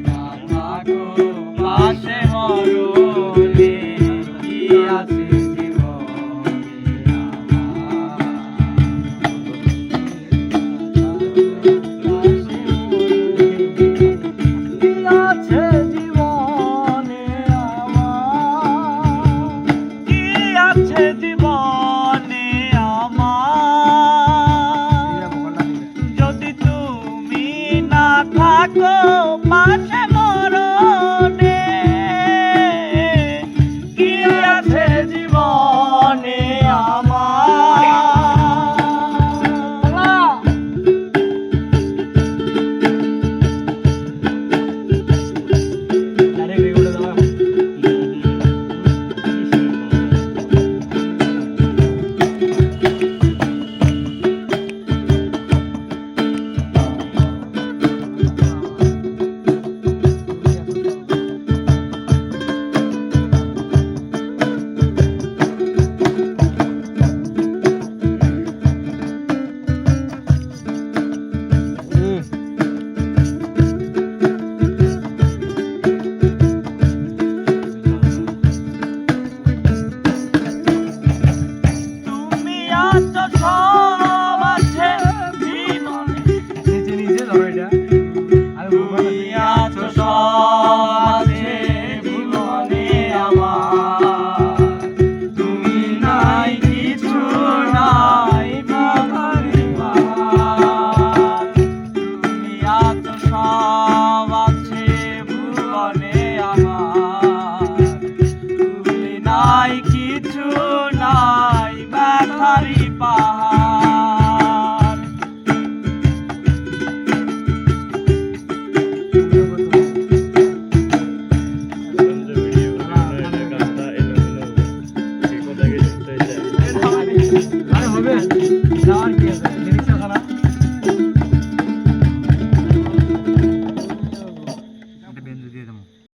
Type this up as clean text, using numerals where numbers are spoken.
না থাকো পাশে মরণে কি আছে জীবনে আমার যদি তুমি না থাকো পাশে মরণে কি আছে জীবনে আমার সব আছে জীবনে আমার তুমি নাই কিছু নাই তুমি আছো সব আছে ভুবনে আমার তুমি নাই কিছু নাই ব্যথারি পাহাড় হবে